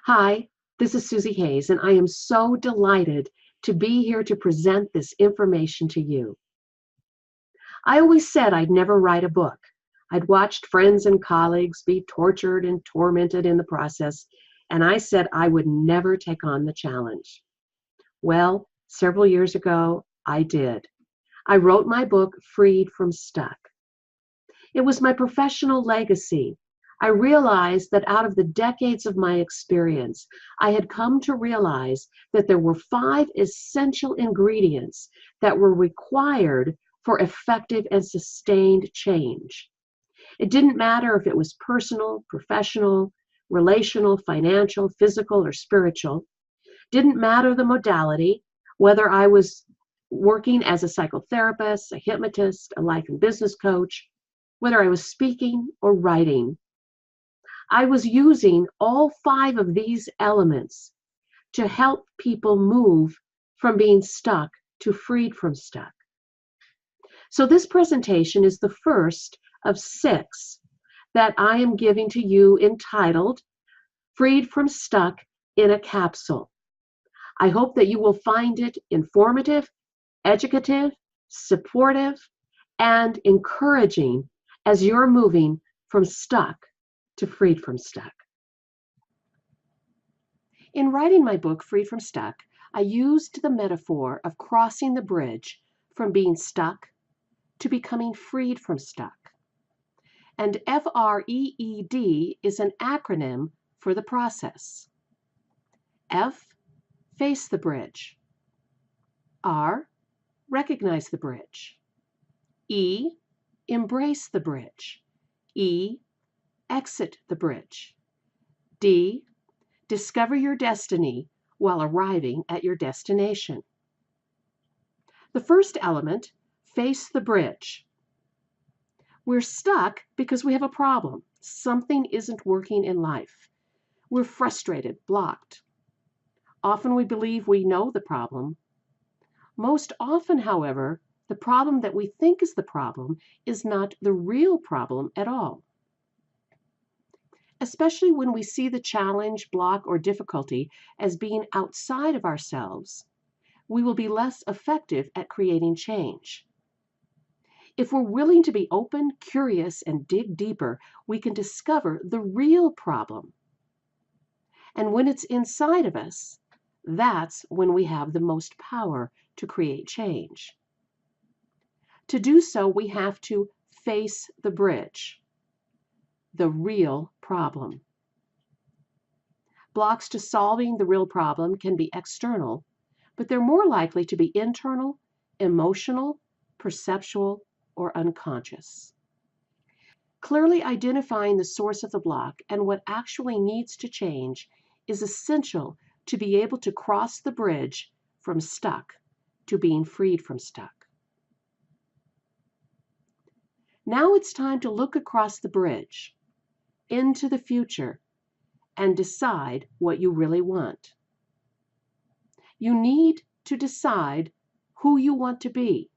Hi, this is Susie Hayes, and I am so delighted to be here to present this information to you. I always said I'd never write a book. I'd watched friends and colleagues be tortured and tormented in the process, and I said I would never take on the challenge. Well, several years ago, I did. I wrote my book, Freed from Stuck. It was my professional legacy. I realized that out of the decades of my experience, I had come to realize that there were 5 essential ingredients that were required for effective and sustained change. It didn't matter if it was personal, professional, relational, financial, physical, or spiritual. Didn't matter the modality, whether I was working as a psychotherapist, a hypnotist, a life and business coach, whether I was speaking or writing. I was using all 5 of these elements to help people move from being stuck to freed from stuck. So this presentation is the first of 6 that I am giving to you entitled Freed from Stuck in a Capsule. I hope that you will find it informative, educative, supportive, and encouraging as you're moving from stuck to freed from stuck. In writing my book, Freed from Stuck, I used the metaphor of crossing the bridge from being stuck to becoming freed from stuck. And FREED is an acronym for the process. F, face the bridge. R, recognize the bridge. E, embrace the bridge. E, exit the bridge. D, discover your destiny while arriving at your destination. The first element, face the bridge. We're stuck because we have a problem. Something isn't working in life. We're frustrated, blocked. Often we believe we know the problem. Most often, however, the problem that we think is the problem is not the real problem at all. Especially when we see the challenge, block, or difficulty as being outside of ourselves, we will be less effective at creating change. If we're willing to be open, curious, and dig deeper, we can discover the real problem. And when it's inside of us, that's when we have the most power to create change. To do so, we have to face the bridge, the real problem. Blocks to solving the real problem can be external, but they're more likely to be internal, emotional, perceptual, or unconscious. Clearly identifying the source of the block and what actually needs to change is essential to be able to cross the bridge from stuck to being freed from stuck. Now it's time to look across the bridge into the future and decide what you really want. You need to decide who you want to be,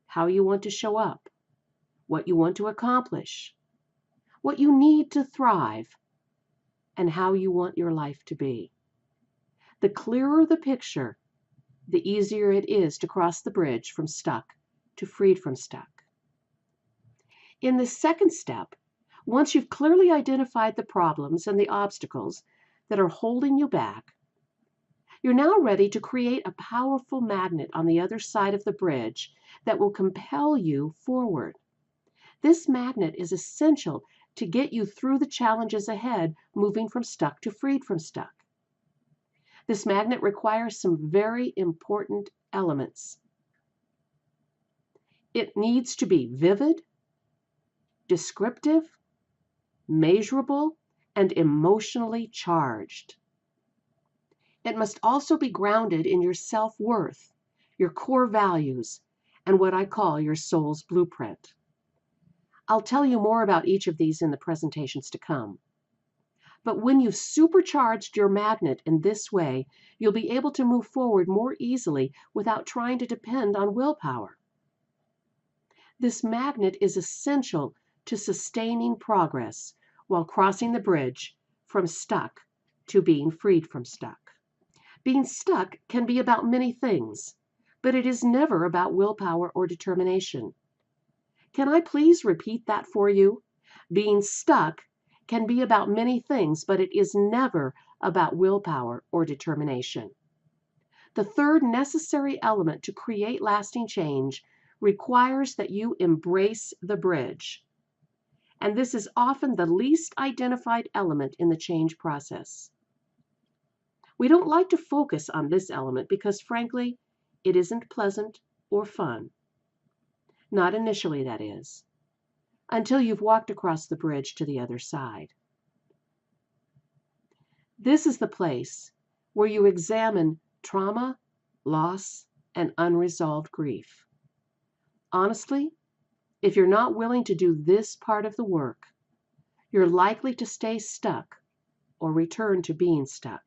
how you want to show up, what you want to accomplish, what you need to thrive, and how you want your life to be. The clearer the picture, the easier it is to cross the bridge from stuck to freed from stuck. In the second step, once you've clearly identified the problems and the obstacles that are holding you back, you're now ready to create a powerful magnet on the other side of the bridge that will compel you forward. This magnet is essential to get you through the challenges ahead, moving from stuck to freed from stuck. This magnet requires some very important elements. It needs to be vivid, descriptive, measurable, and emotionally charged. It must also be grounded in your self-worth, your core values, and what I call your soul's blueprint. I'll tell you more about each of these in the presentations to come. But when you've supercharged your magnet in this way, you'll be able to move forward more easily without trying to depend on willpower. This magnet is essential to sustaining progress while crossing the bridge from stuck to being freed from stuck. Being stuck can be about many things, but it is never about willpower or determination. Can I please repeat that for you? Being stuck can be about many things, but it is never about willpower or determination. The third necessary element to create lasting change requires that you embrace the bridge. And this is often the least identified element in the change process. We don't like to focus on this element because, frankly, it isn't pleasant or fun. Not initially, that is, until you've walked across the bridge to the other side. This is the place where you examine trauma, loss, and unresolved grief. Honestly, if you're not willing to do this part of the work, you're likely to stay stuck or return to being stuck.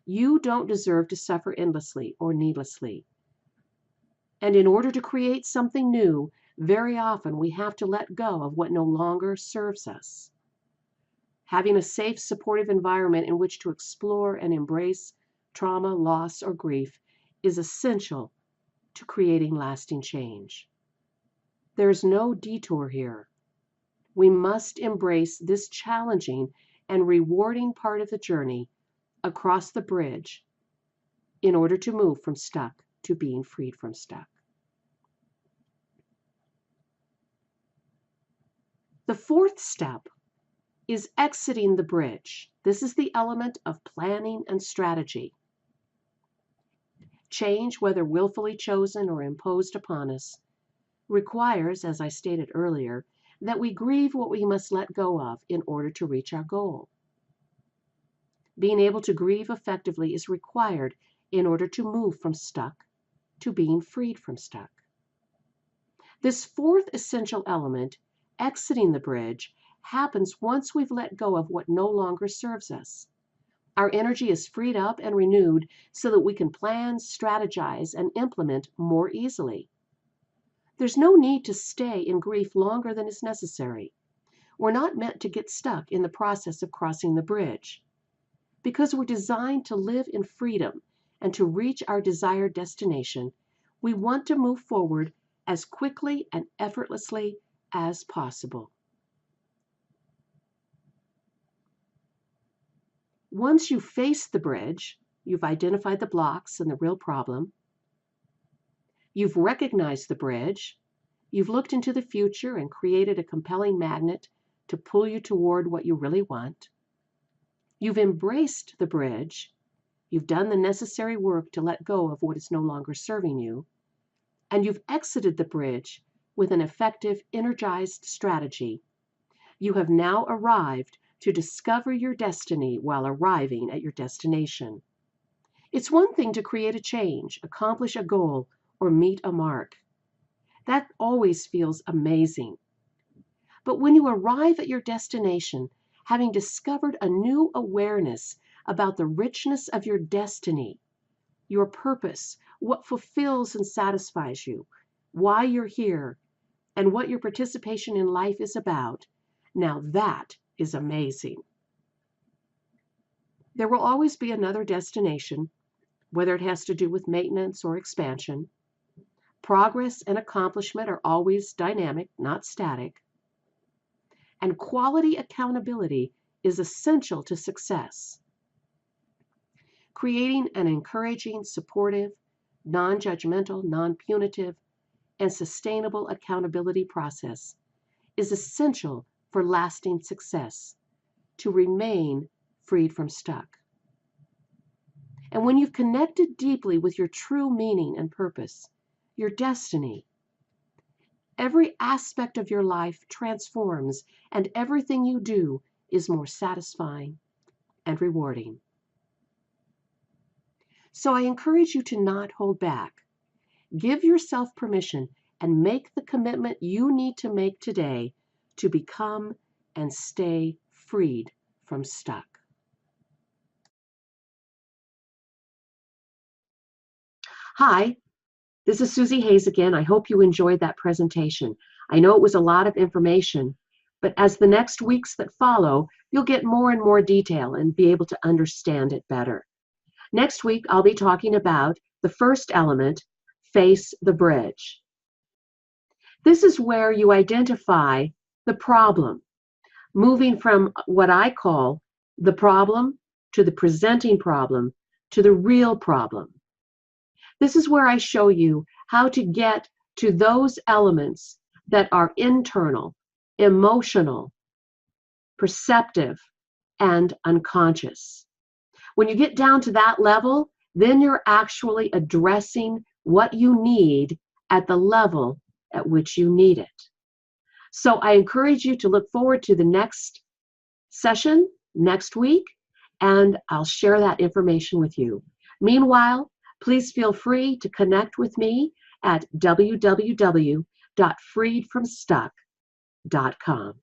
You don't deserve to suffer endlessly or needlessly. And in order to create something new, very often we have to let go of what no longer serves us. Having a safe, supportive environment in which to explore and embrace trauma, loss, or grief is essential to creating lasting change. There's no detour here. We must embrace this challenging and rewarding part of the journey across the bridge in order to move from stuck to being freed from stuck. The fourth step is exiting the bridge. This is the element of planning and strategy. Change, whether willfully chosen or imposed upon us, requires, as I stated earlier, that we grieve what we must let go of in order to reach our goal. Being able to grieve effectively is required in order to move from stuck to being freed from stuck. This fourth essential element, exiting the bridge, happens once we've let go of what no longer serves us. Our energy is freed up and renewed so that we can plan, strategize, and implement more easily. There's no need to stay in grief longer than is necessary. We're not meant to get stuck in the process of crossing the bridge. Because we're designed to live in freedom and to reach our desired destination, we want to move forward as quickly and effortlessly as possible. Once you've faced the bridge, you've identified the blocks and the real problem, you've recognized the bridge, you've looked into the future and created a compelling magnet to pull you toward what you really want, you've embraced the bridge, you've done the necessary work to let go of what is no longer serving you, and you've exited the bridge with an effective, energized strategy. You have now arrived to discover your destiny while arriving at your destination. It's one thing to create a change, accomplish a goal, or meet a mark. That always feels amazing. But when you arrive at your destination, having discovered a new awareness about the richness of your destiny, your purpose, what fulfills and satisfies you, why you're here, and what your participation in life is about, now that is amazing. There will always be another destination, whether it has to do with maintenance or expansion. Progress and accomplishment are always dynamic, not static. And quality accountability is essential to success. Creating an encouraging, supportive, non-judgmental, non-punitive, and sustainable accountability process is essential for lasting success, to remain freed from stuck. And when you've connected deeply with your true meaning and purpose, your destiny, every aspect of your life transforms and everything you do is more satisfying and rewarding. So I encourage you to not hold back. Give yourself permission and make the commitment you need to make today to become and stay freed from stuck. Hi, this is Susie Hayes again. I hope you enjoyed that presentation. I know it was a lot of information, But as the next weeks that follow, you'll get more and more detail and be able to understand it better. Next week, I'll be talking about the first element, face the bridge. This is where you identify the problem, moving from what I call the problem to the presenting problem to the real problem. This is where I show you how to get to those elements that are internal, emotional, perceptive, and unconscious. When you get down to that level, then you're actually addressing what you need at the level at which you need it. So I encourage you to look forward to the next session next week, and I'll share that information with you. Meanwhile, please feel free to connect with me at www.freedfromstuck.com.